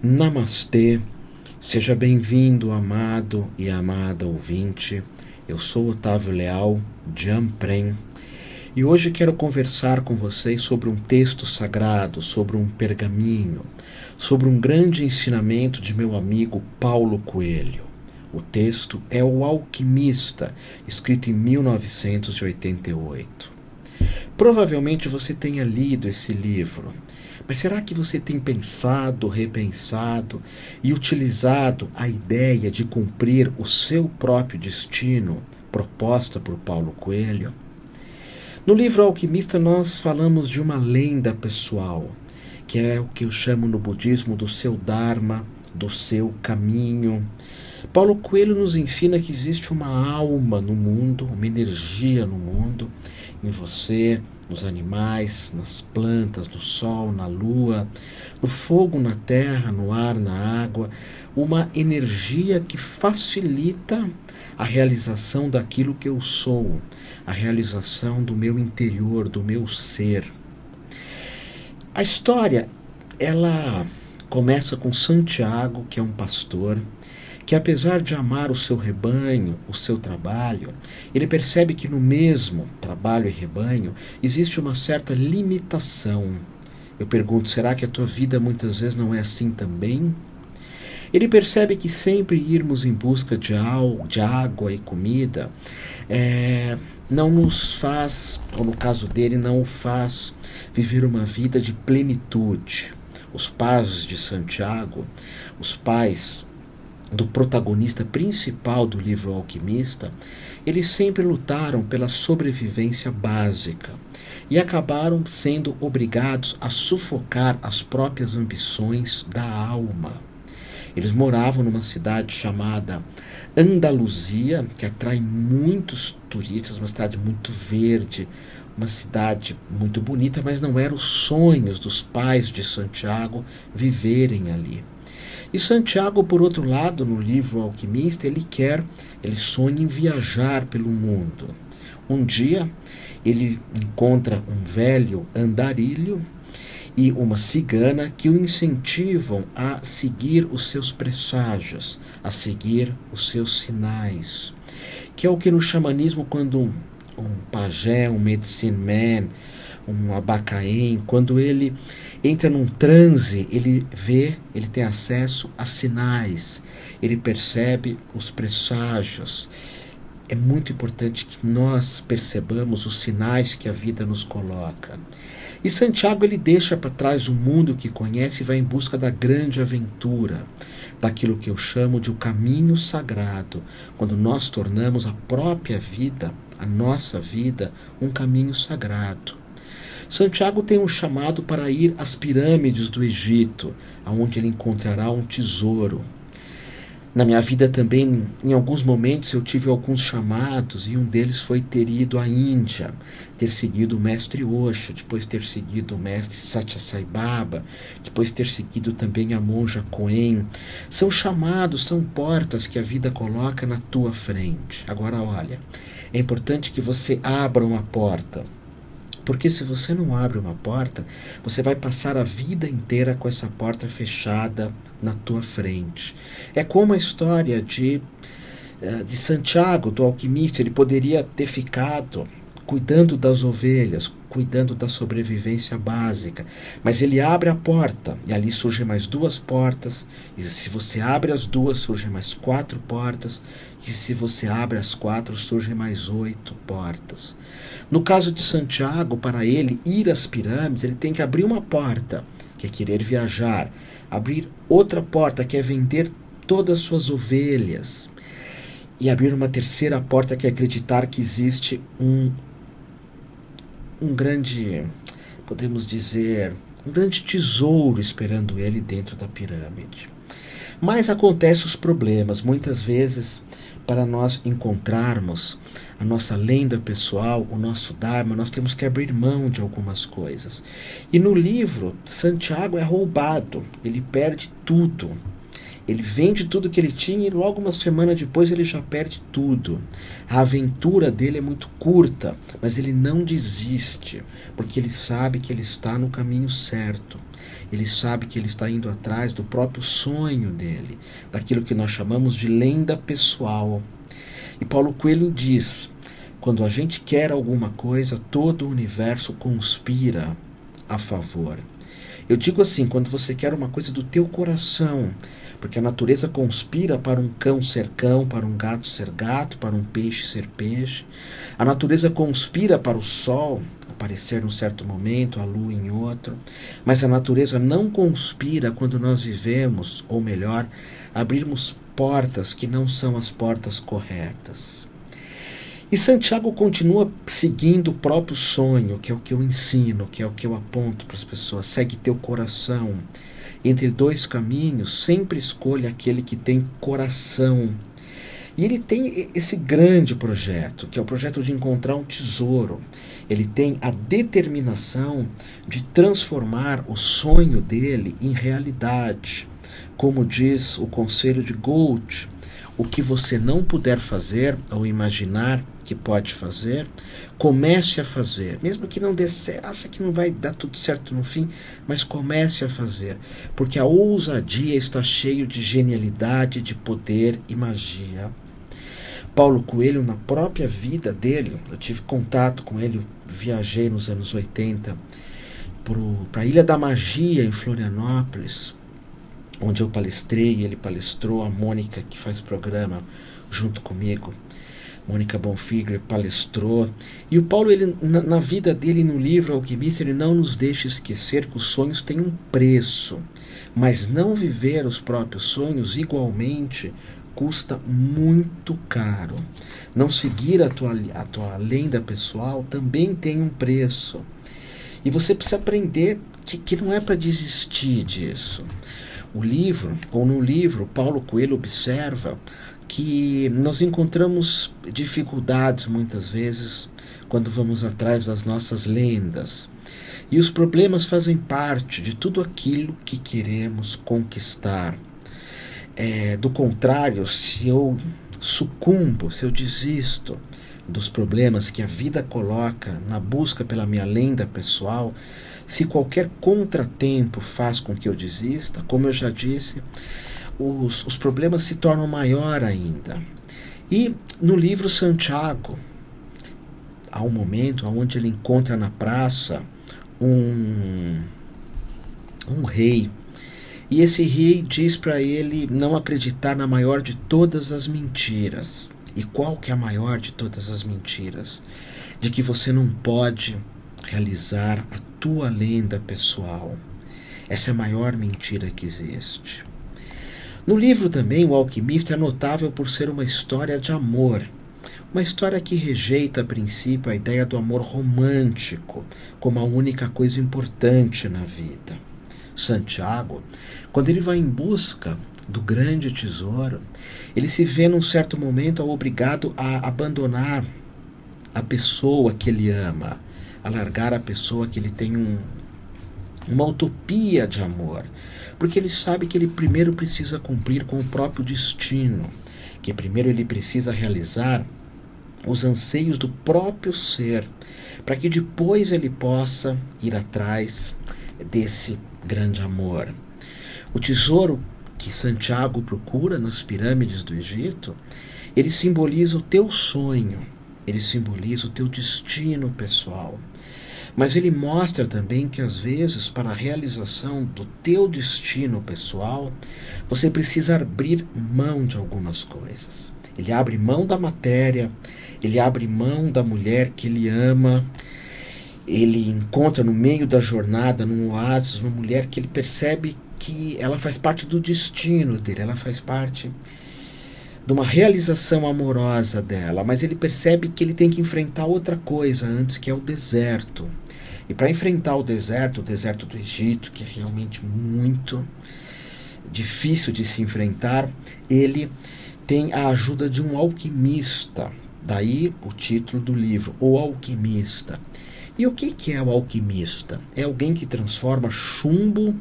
Namastê, seja bem-vindo, amado e amada ouvinte. Eu sou Otávio Leal, Jamprem, e hoje quero conversar com vocês sobre um texto sagrado, sobre um pergaminho, sobre um grande ensinamento de meu amigo Paulo Coelho. O texto é O Alquimista, escrito em 1988. Provavelmente você tenha lido esse livro, mas será que você tem pensado, repensado e utilizado a ideia de cumprir o seu próprio destino proposta por Paulo Coelho? No livro Alquimista nós falamos de uma lenda pessoal, que é o que eu chamo no budismo do seu Dharma, do seu caminho. Paulo Coelho nos ensina que existe uma alma no mundo, uma energia no mundo, em você, nos animais, nas plantas, no sol, na lua, no fogo, na terra, no ar, na água, uma energia que facilita a realização daquilo que eu sou, a realização do meu interior, do meu ser. A história, ela começa com Santiago, que é um pastor, que apesar de amar o seu rebanho, o seu trabalho, ele percebe que no mesmo trabalho e rebanho existe uma certa limitação. Eu pergunto, será que a tua vida muitas vezes não é assim também? Ele percebe que sempre irmos em busca de água e comida não nos faz, ou no caso dele, não o faz viver uma vida de plenitude. Os pais de Santiago, os pais do protagonista principal do livro Alquimista, eles sempre lutaram pela sobrevivência básica e acabaram sendo obrigados a sufocar as próprias ambições da alma. Eles moravam numa cidade chamada Andaluzia, que atrai muitos turistas, uma cidade muito verde, uma cidade muito bonita, mas não eram os sonhos dos pais de Santiago viverem ali. E Santiago, por outro lado, no livro Alquimista, ele sonha em viajar pelo mundo. Um dia, ele encontra um velho andarilho e uma cigana que o incentivam a seguir os seus presságios, a seguir os seus sinais, que é o que no xamanismo, quando um pajé, um medicine man, um abacaém, quando ele entra num transe, ele tem acesso a sinais, ele percebe os presságios. É muito importante que nós percebamos os sinais que a vida nos coloca. E Santiago, ele deixa para trás o mundo que conhece e vai em busca da grande aventura, daquilo que eu chamo de o caminho sagrado, quando nós tornamos a própria vida, a nossa vida, um caminho sagrado. Santiago tem um chamado para ir às pirâmides do Egito, onde ele encontrará um tesouro. Na minha vida também, em alguns momentos, eu tive alguns chamados, e um deles foi ter ido à Índia, ter seguido o mestre Osho, depois ter seguido o mestre Satya Sai Baba, depois ter seguido também a monja Coen. São chamados, são portas que a vida coloca na tua frente. Agora olha, é importante que você abra uma porta, porque se você não abre uma porta, você vai passar a vida inteira com essa porta fechada na tua frente. É como a história de Santiago, do alquimista. Ele poderia ter ficado cuidando das ovelhas, cuidando da sobrevivência básica, mas ele abre a porta e ali surgem mais duas portas, e se você abre as duas, surgem mais 4 portas, e se você abre as 4, surgem mais 8 portas. No caso de Santiago, para ele ir às pirâmides, ele tem que abrir uma porta, que é querer viajar, abrir outra porta, que é vender todas as suas ovelhas, e abrir uma terceira porta, que é acreditar que existe um grande, podemos dizer, um grande tesouro esperando ele dentro da pirâmide. Mas acontecem os problemas. Muitas vezes, para nós encontrarmos a nossa lenda pessoal, o nosso Dharma, nós temos que abrir mão de algumas coisas. E no livro, Santiago é roubado, ele perde tudo. Ele vende tudo que ele tinha e logo uma semana depois ele já perde tudo. A aventura dele é muito curta, mas ele não desiste, porque ele sabe que ele está no caminho certo. ele sabe que ele está indo atrás do próprio sonho dele, daquilo que nós chamamos de lenda pessoal. E Paulo Coelho diz: quando a gente quer alguma coisa, todo o universo conspira a favor. Eu digo assim, quando você quer uma coisa do teu coração, porque a natureza conspira para um cão ser cão, para um gato ser gato, para um peixe ser peixe. A natureza conspira para o sol aparecer num certo momento, a lua em outro. Mas a natureza não conspira quando nós vivemos, ou melhor, abrirmos portas que não são as portas corretas. E Santiago continua seguindo o próprio sonho, que é o que eu ensino, que é o que eu aponto para as pessoas. Segue teu coração. Entre dois caminhos, sempre escolha aquele que tem coração. E ele tem esse grande projeto, que é o projeto de encontrar um tesouro. Ele tem a determinação de transformar o sonho dele em realidade. Como diz o conselho de Goethe, o que você não puder fazer ou imaginar que pode fazer, comece a fazer. Mesmo que não dê certo, acha que não vai dar tudo certo no fim, mas comece a fazer. Porque a ousadia está cheia de genialidade, de poder e magia. Paulo Coelho, na própria vida dele, eu tive contato com ele, viajei nos anos 80 para a Ilha da Magia, em Florianópolis, onde eu palestrei, ele palestrou, a Mônica, que faz programa junto comigo, Mônica Bonfigler, palestrou. E o Paulo, ele, na vida dele, no livro Alquimista, ele não nos deixa esquecer que os sonhos têm um preço, mas não viver os próprios sonhos igualmente custa muito caro. Não seguir a tua lenda pessoal também tem um preço. E você precisa aprender que não é para desistir disso. O livro, ou no livro, Paulo Coelho observa que nós encontramos dificuldades muitas vezes quando vamos atrás das nossas lendas. E os problemas fazem parte de tudo aquilo que queremos conquistar. Do contrário, se eu sucumbo, se eu desisto dos problemas que a vida coloca na busca pela minha lenda pessoal, se qualquer contratempo faz com que eu desista, como eu já disse, os problemas se tornam maior ainda. E no livro Santiago, há um momento onde ele encontra na praça um rei. E esse rei diz para ele não acreditar na maior de todas as mentiras. E qual que é a maior de todas as mentiras? De que você não pode realizar a tua lenda pessoal. Essa é a maior mentira que existe. No livro também, O Alquimista é notável por ser uma história de amor. Uma história que rejeita a princípio a ideia do amor romântico como a única coisa importante na vida. Santiago, quando ele vai em busca do grande tesouro, ele se vê num certo momento obrigado a abandonar a pessoa que ele ama, a largar a pessoa que ele tem uma utopia de amor, porque ele sabe que ele primeiro precisa cumprir com o próprio destino, que primeiro ele precisa realizar os anseios do próprio ser, para que depois ele possa ir atrás desse grande amor. O tesouro que Santiago procura nas pirâmides do Egito, ele simboliza o teu sonho, ele simboliza o teu destino pessoal. Mas ele mostra também que às vezes, para a realização do teu destino pessoal, você precisa abrir mão de algumas coisas. Ele abre mão da matéria, ele abre mão da mulher que ele ama. Ele encontra no meio da jornada, num oásis, uma mulher que ele percebe que ela faz parte do destino dele, ela faz parte de uma realização amorosa dela, mas ele percebe que ele tem que enfrentar outra coisa antes, que é o deserto. E para enfrentar o deserto do Egito, que é realmente muito difícil de se enfrentar, ele tem a ajuda de um alquimista. Daí o título do livro, O Alquimista. E o que é o alquimista? É alguém que transforma chumbo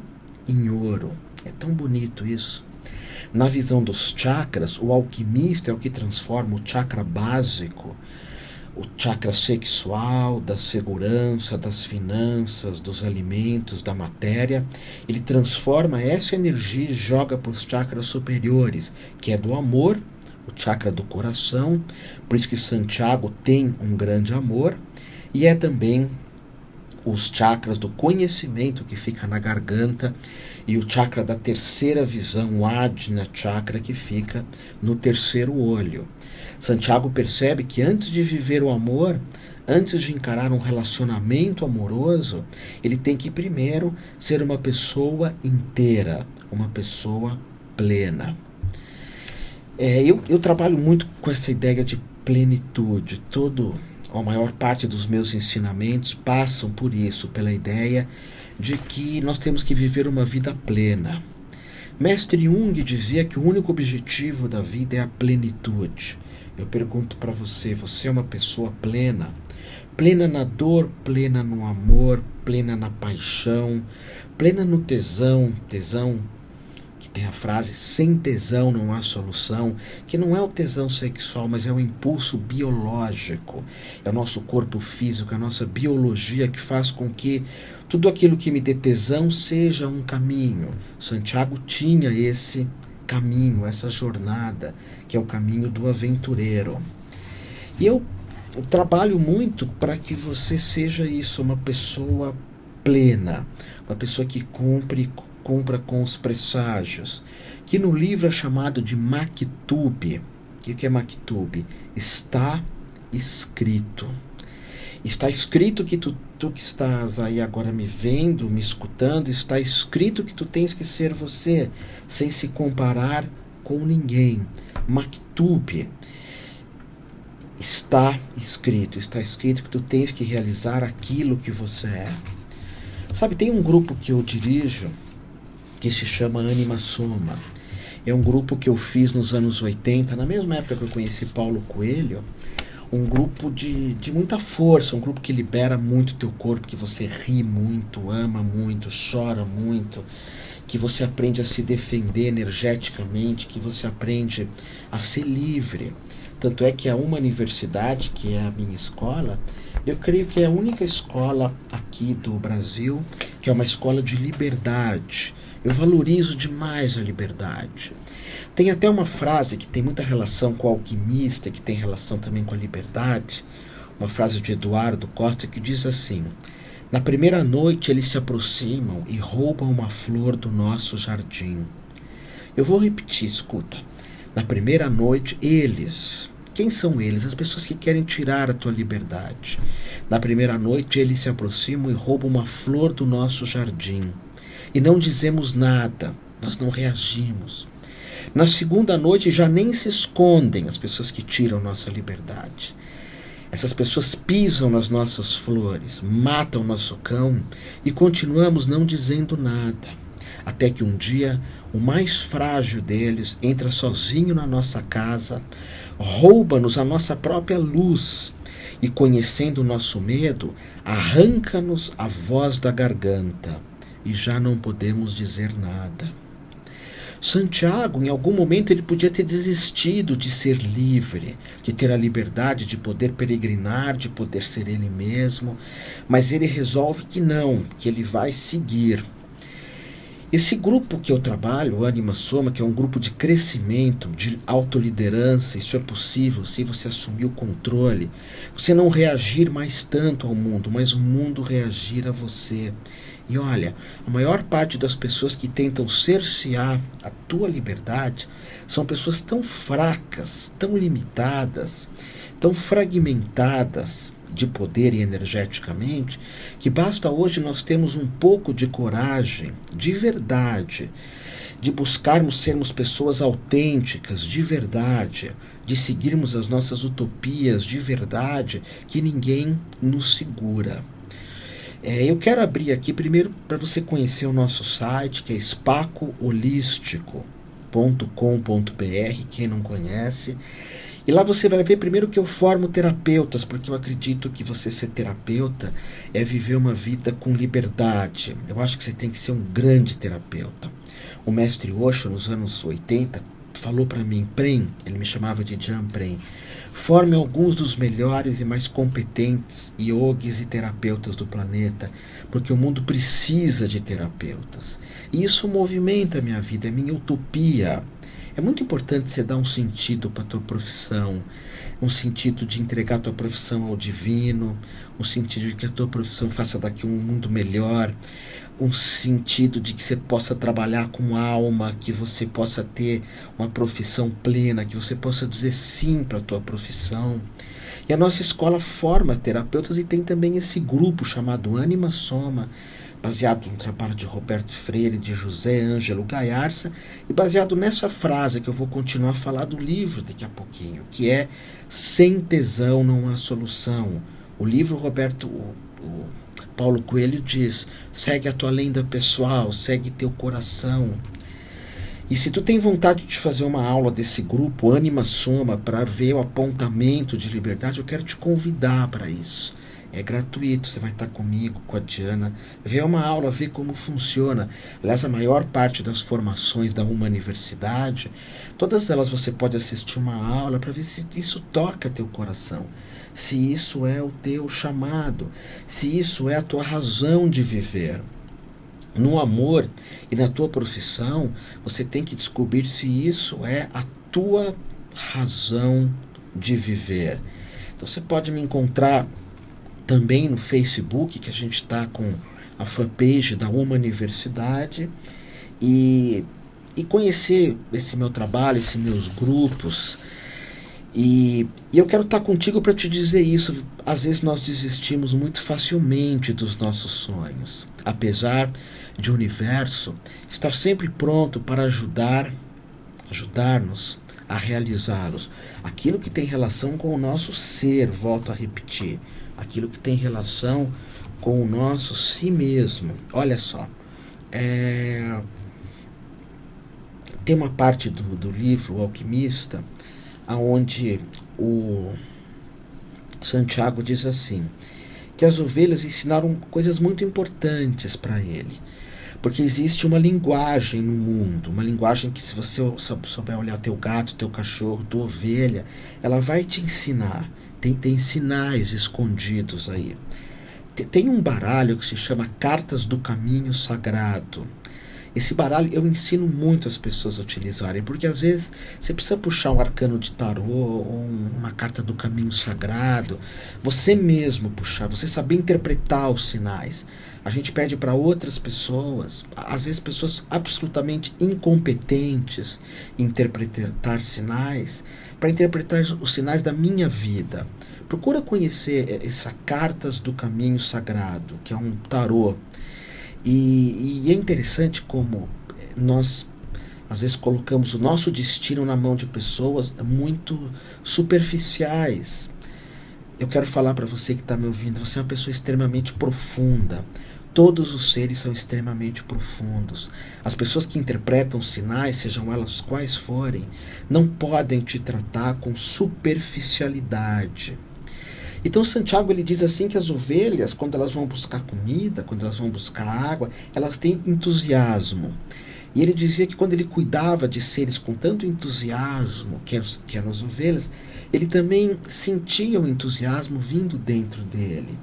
em ouro. É tão bonito isso. Na visão dos chakras, o alquimista é o que transforma o chakra básico, o chakra sexual, da segurança, das finanças, dos alimentos, da matéria. Ele transforma essa energia e joga para os chakras superiores, que é do amor, o chakra do coração. Por isso que Santiago tem um grande amor. E é também os chakras do conhecimento, que fica na garganta, e o chakra da terceira visão, o Ajna chakra, que fica no terceiro olho. Santiago percebe que antes de viver o amor, antes de encarar um relacionamento amoroso, ele tem que primeiro ser uma pessoa inteira, uma pessoa plena. Eu trabalho muito com essa ideia de plenitude. A maior parte dos meus ensinamentos passam por isso, pela ideia de que nós temos que viver uma vida plena. Mestre Jung dizia que o único objetivo da vida é a plenitude. Eu pergunto para você, você é uma pessoa plena? Plena na dor, plena no amor, plena na paixão, plena no tesão, que tem a frase, sem tesão não há solução, que não é o tesão sexual, mas é o impulso biológico, é o nosso corpo físico, a nossa biologia que faz com que tudo aquilo que me dê tesão seja um caminho. Santiago tinha esse caminho, essa jornada, que é o caminho do aventureiro. E eu trabalho muito para que você seja isso, uma pessoa plena, uma pessoa que cumpra com os presságios, que no livro é chamado de Maktub. O que é Maktub? Está escrito. Está escrito que tu que estás aí agora me vendo, me escutando, está escrito que tu tens que ser você, sem se comparar com ninguém. Maktub. Está escrito que tu tens que realizar aquilo que você é. Sabe, tem um grupo que eu dirijo que se chama Anima Soma. É um grupo que eu fiz nos anos 80, na mesma época que eu conheci Paulo Coelho. Um grupo de muita força, um grupo que libera muito teu corpo, que você ri muito, ama muito, chora muito, que você aprende a se defender energeticamente, que você aprende a ser livre. Tanto é que há uma universidade, que é a minha escola, eu creio que é a única escola aqui do Brasil, que é uma escola de liberdade. Eu valorizo demais a liberdade. Tem até uma frase que tem muita relação com o alquimista, que tem relação também com a liberdade, uma frase de Eduardo Costa que diz assim: na primeira noite eles se aproximam e roubam uma flor do nosso jardim. Eu vou repetir, escuta. Na primeira noite eles... Quem são eles? As pessoas que querem tirar a tua liberdade. Na primeira noite eles se aproximam e roubam uma flor do nosso jardim. E não dizemos nada, nós não reagimos. Na segunda noite já nem se escondem as pessoas que tiram nossa liberdade. Essas pessoas pisam nas nossas flores, matam nosso cão e continuamos não dizendo nada. Até que um dia o mais frágil deles entra sozinho na nossa casa, rouba-nos a nossa própria luz e, conhecendo o nosso medo, arranca-nos a voz da garganta e já não podemos dizer nada. Santiago, em algum momento, ele podia ter desistido de ser livre, de ter a liberdade de poder peregrinar, de poder ser ele mesmo, mas ele resolve que não, que ele vai seguir. Esse grupo que eu trabalho, o Anima Soma, que é um grupo de crescimento, de autoliderança, isso é possível se você assumir o controle, você não reagir mais tanto ao mundo, mas o mundo reagir a você. E olha, a maior parte das pessoas que tentam cercear a tua liberdade são pessoas tão fracas, tão limitadas, tão fragmentadas de poder e energeticamente, que basta hoje nós termos um pouco de coragem, de verdade, de buscarmos sermos pessoas autênticas, de verdade, de seguirmos as nossas utopias de verdade, que ninguém nos segura. Eu quero abrir aqui primeiro para você conhecer o nosso site, que é spacoholístico.com.br, quem não conhece. E lá você vai ver primeiro que eu formo terapeutas, porque eu acredito que você ser terapeuta é viver uma vida com liberdade. Eu acho que você tem que ser um grande terapeuta. O mestre Osho, nos anos 80, falou para mim, Prem, ele me chamava de Jan Prem, Forme alguns dos melhores e mais competentes yogis e terapeutas do planeta, porque o mundo precisa de terapeutas. E isso movimenta a minha vida, é minha utopia. É muito importante você dar um sentido para a tua profissão, um sentido de entregar a tua profissão ao divino, um sentido de que a tua profissão faça daqui um mundo melhor, um sentido de que você possa trabalhar com alma, que você possa ter uma profissão plena, que você possa dizer sim para a tua profissão. E a nossa escola forma terapeutas e tem também esse grupo chamado Anima Soma, baseado no trabalho de Roberto Freire, de José Ângelo Gaiarsa, e baseado nessa frase que eu vou continuar a falar do livro daqui a pouquinho, que é sem tesão não há solução. O livro o Paulo Coelho diz, segue a tua lenda pessoal, segue teu coração. E se tu tem vontade de fazer uma aula desse grupo Anima Soma para ver o apontamento de liberdade, eu quero te convidar para isso. É gratuito, você vai estar comigo, com a Diana, ver uma aula, ver como funciona. Aliás, a maior parte das formações da uma universidade, todas elas você pode assistir uma aula para ver se isso toca teu coração, se isso é o teu chamado, se isso é a tua razão de viver. No amor e na tua profissão, você tem que descobrir se isso é a tua razão de viver. Então você pode me encontrar também no Facebook, que a gente está com a fanpage da Uma Universidade, e conhecer esse meu trabalho, esses meus grupos. E eu quero estar contigo para te dizer isso. Às vezes nós desistimos muito facilmente dos nossos sonhos, apesar de o universo estar sempre pronto para ajudar-nos a realizá-los. Aquilo que tem relação com o nosso ser, volto a repetir, aquilo que tem relação com o nosso si mesmo. Olha só, tem uma parte do livro O Alquimista, onde o Santiago diz assim, que as ovelhas ensinaram coisas muito importantes para ele, porque existe uma linguagem no mundo, uma linguagem que, se você souber olhar teu gato, teu cachorro, tua ovelha, ela vai te ensinar. Tem sinais escondidos aí. Tem um baralho que se chama Cartas do Caminho Sagrado. Esse baralho eu ensino muito as pessoas a utilizarem, porque às vezes você precisa puxar um arcano de tarô ou uma carta do caminho sagrado, você mesmo puxar, você saber interpretar os sinais. A gente pede para outras pessoas, às vezes pessoas absolutamente incompetentes em interpretar sinais, para interpretar os sinais da minha vida. Procura conhecer essa Cartas do Caminho Sagrado, que é um tarô. E é interessante como nós, às vezes, colocamos o nosso destino na mão de pessoas muito superficiais. Eu quero falar para você que está me ouvindo, você é uma pessoa extremamente profunda. Todos os seres são extremamente profundos. As pessoas que interpretam sinais, sejam elas quais forem, não podem te tratar com superficialidade. Então Santiago ele diz assim que as ovelhas, quando elas vão buscar comida, quando elas vão buscar água, elas têm entusiasmo. E ele dizia que quando ele cuidava de seres com tanto entusiasmo, que eram as ovelhas, ele também sentia o entusiasmo vindo dentro dele.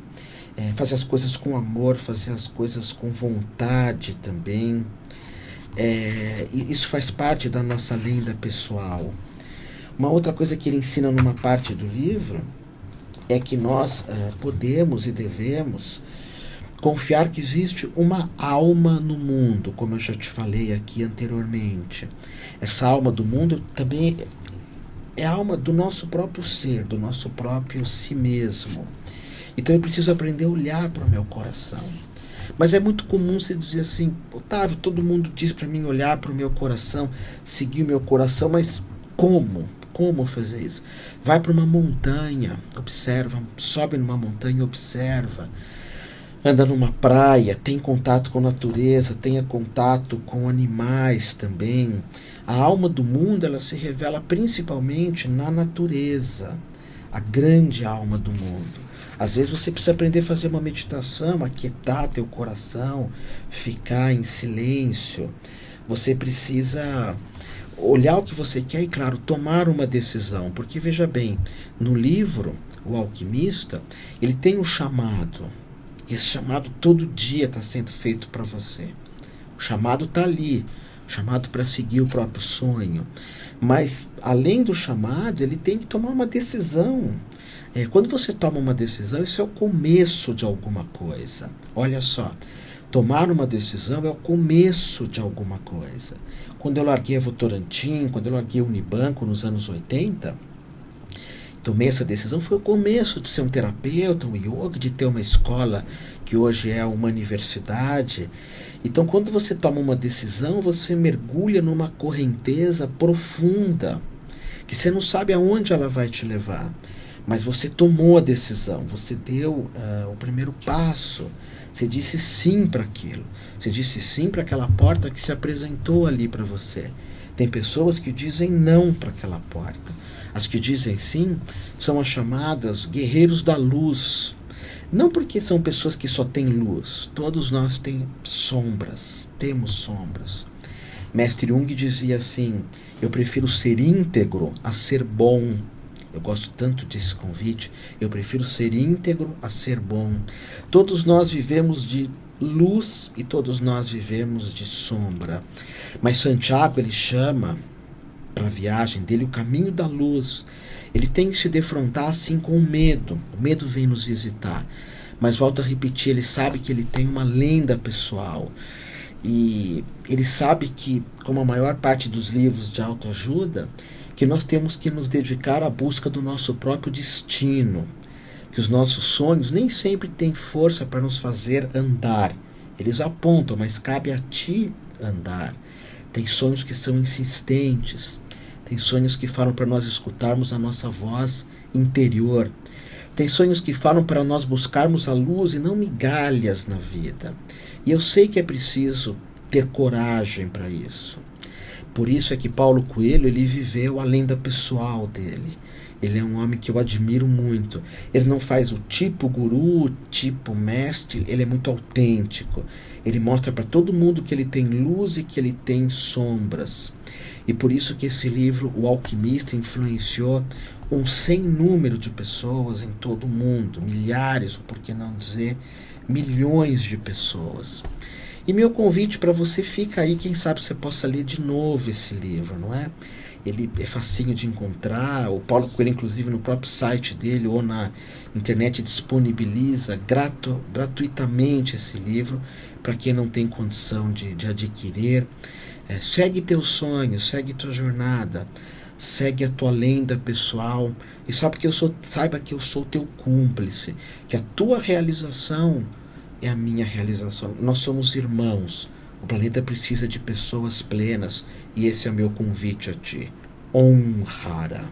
Fazer as coisas com amor, fazer as coisas com vontade também. E isso faz parte da nossa lenda pessoal. Uma outra coisa que ele ensina numa parte do livro é que nós podemos e devemos confiar que existe uma alma no mundo, como eu já te falei aqui anteriormente. Essa alma do mundo também é a alma do nosso próprio ser, do nosso próprio si mesmo. Então eu preciso aprender a olhar para o meu coração. Mas é muito comum você dizer assim, Otávio, todo mundo diz para mim olhar para o meu coração, seguir o meu coração, mas como? Como fazer isso? Vai para uma montanha, observa, sobe numa montanha, observa, anda numa praia, tem contato com a natureza, tenha contato com animais também. A alma do mundo, ela se revela principalmente na natureza, a grande alma do mundo. Às vezes você precisa aprender a fazer uma meditação, aquietar teu coração, ficar em silêncio. Você precisa olhar o que você quer e, claro, tomar uma decisão. Porque, veja bem, no livro, O Alquimista, ele tem um chamado. Esse chamado todo dia está sendo feito para você. O chamado está ali. O chamado para seguir o próprio sonho. Mas, além do chamado, ele tem que tomar uma decisão. Quando você toma uma decisão, isso é o começo de alguma coisa. Olha só, tomar uma decisão é o começo de alguma coisa. Quando eu larguei a Votorantim, quando eu larguei o Unibanco nos anos 80, tomei essa decisão, foi o começo de ser um terapeuta, um yoga, de ter uma escola que hoje é uma universidade. Então, quando você toma uma decisão, você mergulha numa correnteza profunda, que você não sabe aonde ela vai te levar. Mas você tomou a decisão, você deu o primeiro passo, você disse sim para aquilo, você disse sim para aquela porta que se apresentou ali para você. Tem pessoas que dizem não para aquela porta. As que dizem sim são as chamadas guerreiros da luz. Não porque são pessoas que só têm luz, todos nós temos sombras. Mestre Jung dizia assim: eu prefiro ser íntegro a ser bom. Eu gosto tanto desse convite. Eu prefiro ser íntegro a ser bom. Todos nós vivemos de luz e todos nós vivemos de sombra. Mas Santiago, ele chama para a viagem dele o caminho da luz. Ele tem que se defrontar assim com o medo. O medo vem nos visitar. Mas volto a repetir, ele sabe que ele tem uma lenda pessoal. E ele sabe que, como a maior parte dos livros de autoajuda, que nós temos que nos dedicar à busca do nosso próprio destino, que os nossos sonhos nem sempre têm força para nos fazer andar. Eles apontam, mas cabe a ti andar. Tem sonhos que são insistentes, tem sonhos que falam para nós escutarmos a nossa voz interior, tem sonhos que falam para nós buscarmos a luz e não migalhas na vida. E eu sei que é preciso ter coragem para isso. Por isso é que Paulo Coelho, ele viveu a lenda pessoal dele. Ele é um homem que eu admiro muito. Ele não faz o tipo guru, o tipo mestre, ele é muito autêntico. Ele mostra para todo mundo que ele tem luz e que ele tem sombras. E por isso que esse livro, O Alquimista, influenciou um sem número de pessoas em todo o mundo. Milhares, ou por que não dizer, milhões de pessoas. E meu convite para você fica aí, quem sabe você possa ler de novo esse livro, não é? Ele é facinho de encontrar, o Paulo Coelho, inclusive, no próprio site dele ou na internet disponibiliza gratuitamente esse livro para quem não tem condição de adquirir. Segue teus sonhos, segue tua jornada, segue a tua lenda pessoal e saiba que eu sou teu cúmplice, que a tua realização é a minha realização. Nós somos irmãos. O planeta precisa de pessoas plenas e esse é o meu convite a ti. Om Hara.